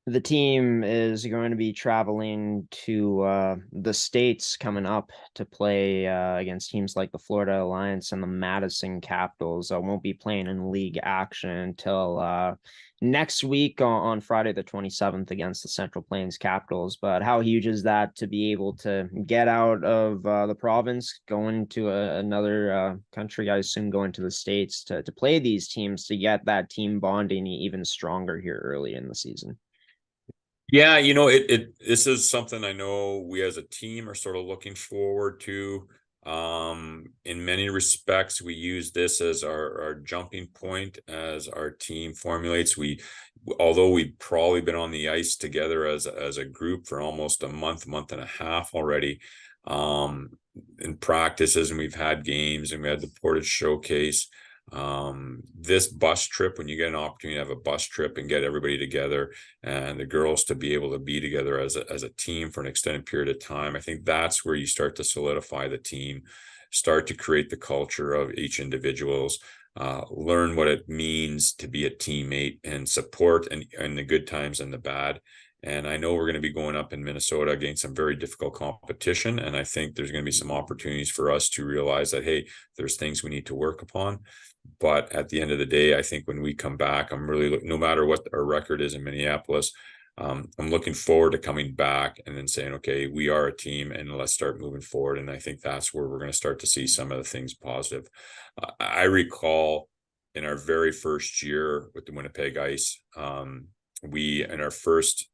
The team is going to be traveling to the States coming up to play against teams like the Florida Alliance and the Madison Capitals. Won't be playing in league action until next week on Friday the 27th against the Central Plains Capitals. But how huge is that to be able to get out of the province, going to another country, I assume going to the States to play these teams, to get that team bonding even stronger here early in the season? Yeah, this is something I know we as a team are sort of looking forward to. In many respects, we use this as our jumping point as our team formulates. Although we've probably been on the ice together as a group for almost a month and a half already, in practices, and we've had games and we had the Portage Showcase. This bus trip, when you get an opportunity to have a bus trip and get everybody together and the girls to be able to be together as a team for an extended period of time, I think that's where you start to solidify the team, start to create the culture of each individual's, learn what it means to be a teammate and support and the good times and the bad. And I know we're going to be going up in Minnesota against some very difficult competition. And I think there's going to be some opportunities for us to realize that, hey, there's things we need to work upon. But at the end of the day, I think when we come back, I'm really, no matter what our record is in Minneapolis, I'm looking forward to coming back and then saying, okay, we are a team and let's start moving forward. And I think that's where we're going to start to see some of the things positive. I recall in our very first year with the Winnipeg Ice, in our first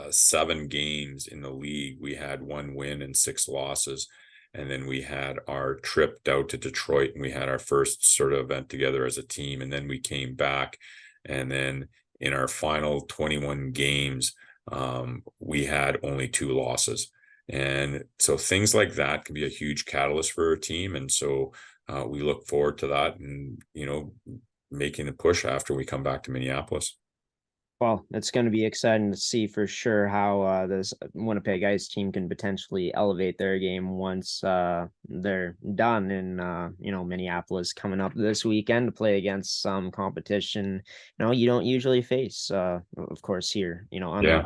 7 games in the league, we had 1 win and 6 losses. And then we had our trip out to Detroit, and we had our first sort of event together as a team. And then we came back, and then in our final 21 games, we had only 2 losses. And so things like that can be a huge catalyst for a team. And so we look forward to that, and, making a push after we come back to Minneapolis. Well, it's going to be exciting to see for sure how this Winnipeg Ice team can potentially elevate their game once they're done in Minneapolis coming up this weekend to play against some competition you don't usually face of course here Yeah.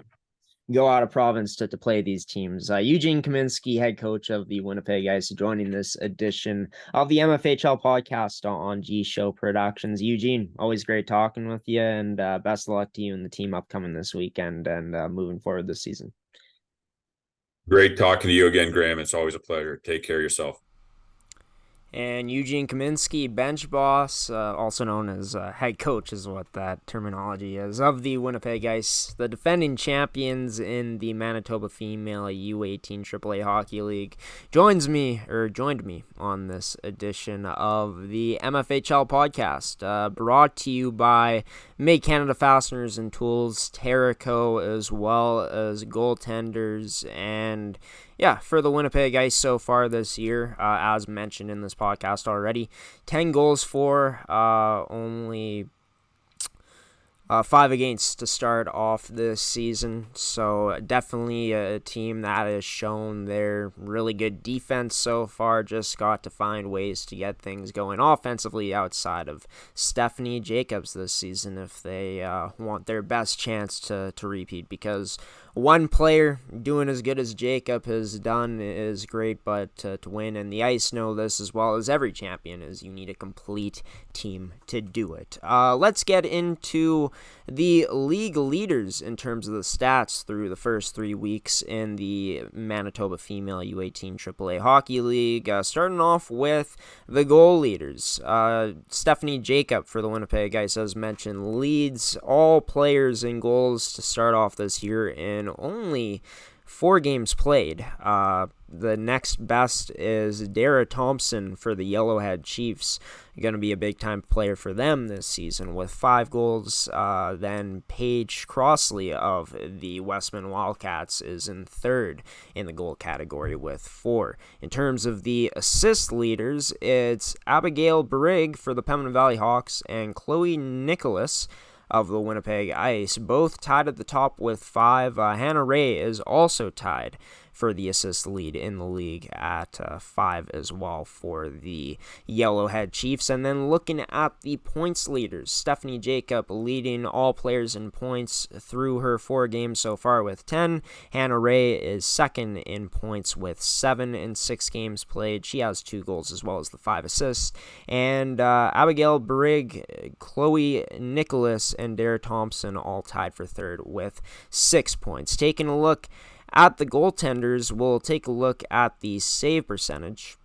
go out of province to play these teams. Eugene Kaminsky, head coach of the Winnipeg Ice, joining this edition of the MFHL podcast on G Show Productions. Eugene, always great talking with you, and best of luck to you and the team upcoming this weekend and moving forward this season. Great talking to you again, Graham. It's always a pleasure. Take care of yourself. And Eugene Kaminsky, bench boss, also known as head coach is what that terminology is, of the Winnipeg Ice, the defending champions in the Manitoba Female U18 AAA Hockey League, joined me on this edition of the MFHL podcast, brought to you by Make Canada Fasteners and Tools, Terrico, as well as goaltenders, and for the Winnipeg Ice so far this year, as mentioned in this podcast already, 10 goals for, only 5 against to start off this season. So definitely a team that has shown their really good defense so far. Just got to find ways to get things going offensively outside of Stephanie Jacobs this season if they want their best chance to repeat, because one player doing as good as Jacob has done is great, but to win, and the Ice know this as well as every champion, is you need a complete team to do it. Let's get into the league leaders in terms of the stats through the first 3 weeks in the Manitoba Female U18 AAA Hockey League. Starting off with the goal leaders. Stephanie Jacob for the Winnipeg Ice, as mentioned, leads all players in goals to start off this year in only 4 games played. The next best is Dara Thompson for the Yellowhead Chiefs. Going to be a big-time player for them this season with 5 goals. Then Paige Crossley of the Westman Wildcats is in third in the goal category with 4. In terms of the assist leaders, it's Abigail Brigg for the Pembina Valley Hawks and Chloe Nicholas of the Winnipeg Ice, both tied at the top with 5. Hannah Ray is also tied for the assist lead in the league at 5 as well for the Yellowhead Chiefs. And then looking at the points leaders, Stephanie Jacob leading all players in points through her 4 games so far with 10. Hannah Ray is second in points with 7 in 6 games played. She has 2 goals as well as the 5 assists. And Abigail Brigg, Chloe Nicholas, and Dara Thompson all tied for third with 6 points. Taking a look at the goaltenders, we'll take a look at the save percentage.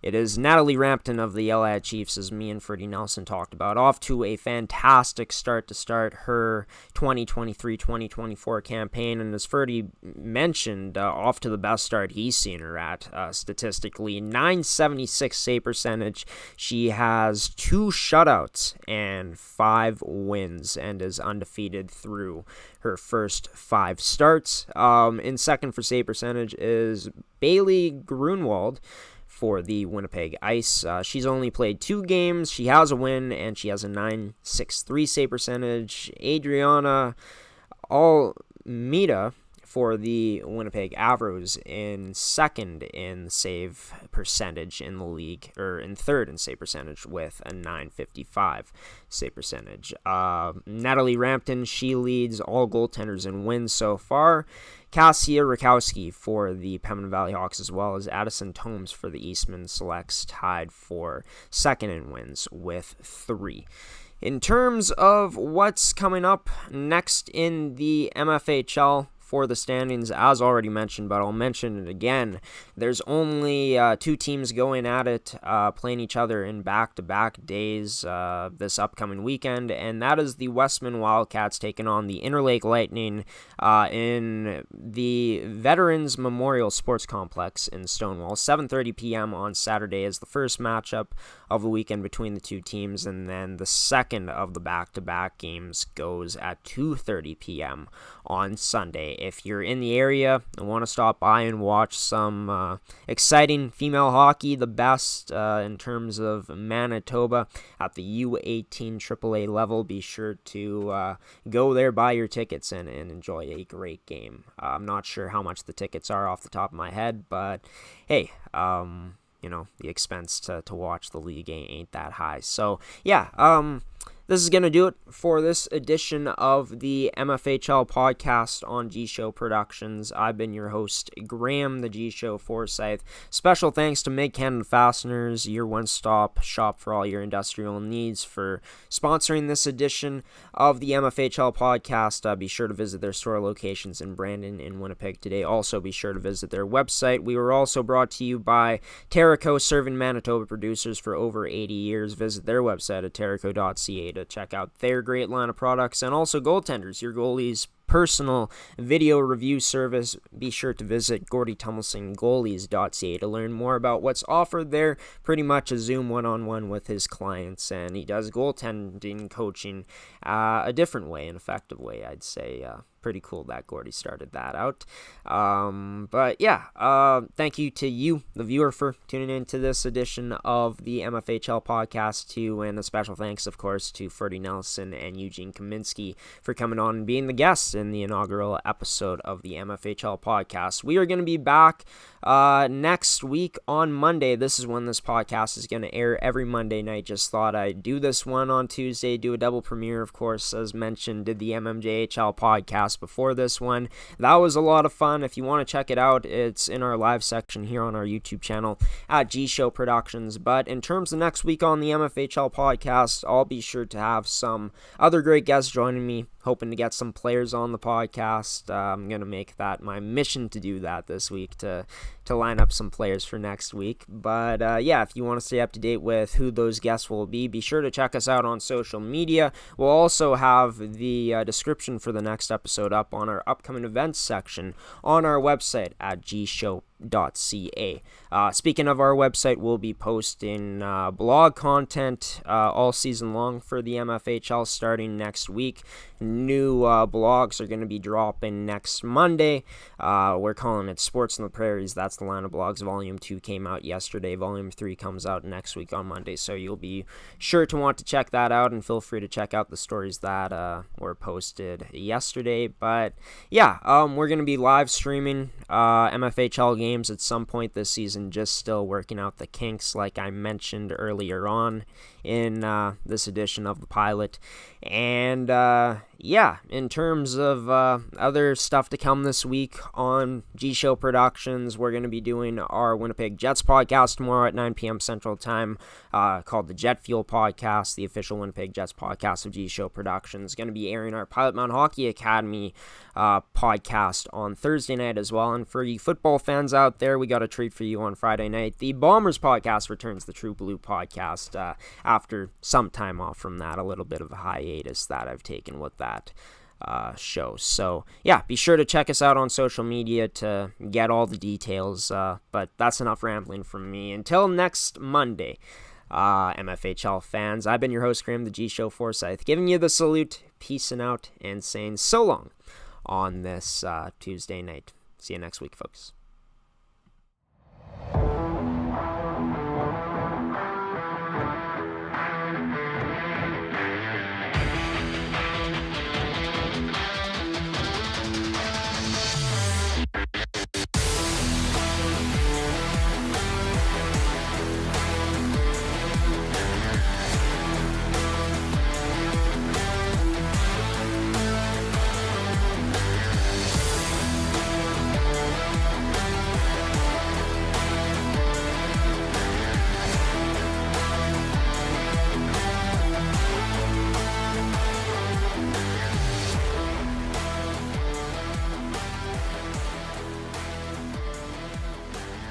It is Natalie Rampton of the Yellowhead Chiefs, as me and Freddie Nelson talked about, off to a fantastic start to start her 2023-2024 campaign, and as Freddie mentioned, off to the best start he's seen her at statistically. 976 save percentage. She has 2 shutouts and 5 wins and is undefeated through her first 5 starts. In second for save percentage is Bailey Grunwald for the Winnipeg Ice. She's only played 2 games. She has a win, and she has a 9.63 save percentage. Adriana Almeida for the Winnipeg Avros in second in save percentage in the league, or in third in save percentage with a 9.55 save percentage. Natalie Rampton, she leads all goaltenders in wins so far. Cassia Rakowski for the Pembina Valley Hawks, as well as Addison Tomes for the Eastman Selects, tied for second in wins with 3. In terms of what's coming up next in the MFHL for the standings, as already mentioned, but I'll mention it again. There's only 2 teams going at it, playing each other in back-to-back days this upcoming weekend, and that is the Westman Wildcats taking on the Interlake Lightning in the Veterans Memorial Sports Complex in Stonewall. 7:30 p.m. on Saturday is the first matchup of the weekend between the 2 teams, and then the second of the back-to-back games goes at 2:30 p.m. on Sunday. If you're in the area and want to stop by and watch some exciting female hockey, the best in terms of Manitoba at the U18 AAA level, be sure to go there, buy your tickets, and enjoy a great game. I'm not sure how much the tickets are off the top of my head, but hey, the expense to watch the league ain't that high. So, yeah, this is going to do it for this edition of the MFHL podcast on G Show Productions. I've been your host, Graeme, the G Show Forsyth. Special thanks to Make Canada Fasteners, your one-stop shop for all your industrial needs, for sponsoring this edition of the MFHL podcast. Be sure to visit their store locations in Brandon and Winnipeg today. Also, be sure to visit their website. We were also brought to you by Terrico, serving Manitoba producers for over 80 years. Visit their website at terrico.ca to check out their great line of products. And also Goaltenders, your goalie's personal video review service. Be sure to visit GordyTumilsonGoalies.ca to learn more about what's offered there. Pretty much a Zoom one-on-one with his clients, and he does goaltending coaching a different way, an effective way, I'd say. Pretty cool that Gordy started that out. But yeah, thank you to you, the viewer, for tuning in to this edition of the MFHL podcast too, and a special thanks, of course, to Ferdy Nelson and Eugene Kaminsky for coming on and being the guests in the inaugural episode of the MFHL podcast. We are going to be back next week on Monday. This is when this podcast is going to air every Monday night. Just thought I'd do this one on Tuesday, do a double premiere, of course, as mentioned, did the MMJHL podcast before this one. That was a lot of fun. If you want to check it out, it's in our live section here on our YouTube channel at G Show Productions. But in terms of next week on the MFHL podcast, I'll be sure to have some other great guests joining me, hoping to get some players on the podcast. I'm going to make that my mission to do that this week, to line up some players for next week. But yeah, if you want to stay up to date with who those guests will be sure to check us out on social media. We'll also have the description for the next episode up on our upcoming events section on our website at gshow.ca. Speaking of our website, we'll be posting blog content all season long for the MFHL starting next week. New blogs are going to be dropping next Monday. We're calling it Sports in the Prairies. That's the line of blogs. Volume 2 came out yesterday. Volume 3 comes out next week on Monday, so you'll be sure to want to check that out, and feel free to check out the stories that were posted yesterday. But yeah, we're going to be live streaming MFHL games at some point this season, just still working out the kinks like I mentioned earlier on in this edition of the pilot. And yeah, in terms of other stuff to come this week on G Show Productions, we're going to be doing our Winnipeg Jets podcast tomorrow at 9 p.m. Central Time, called the Jet Fuel Podcast, the official Winnipeg Jets podcast of G Show Productions. Going to be airing our Pilot Mountain Hockey Academy podcast on Thursday night as well. And for you football fans out there, we got a treat for you on Friday night. The Bombers podcast returns, the True Blue podcast, after some time off from that, a little bit of a hiatus that I've taken with that show. So yeah, be sure to check us out on social media to get all the details. But that's enough rambling from me. Until next Monday, MFHL fans, I've been your host, Graeme, the G Show Forsyth, giving you the salute, peacing out, and saying so long on this Tuesday night. See you next week, folks.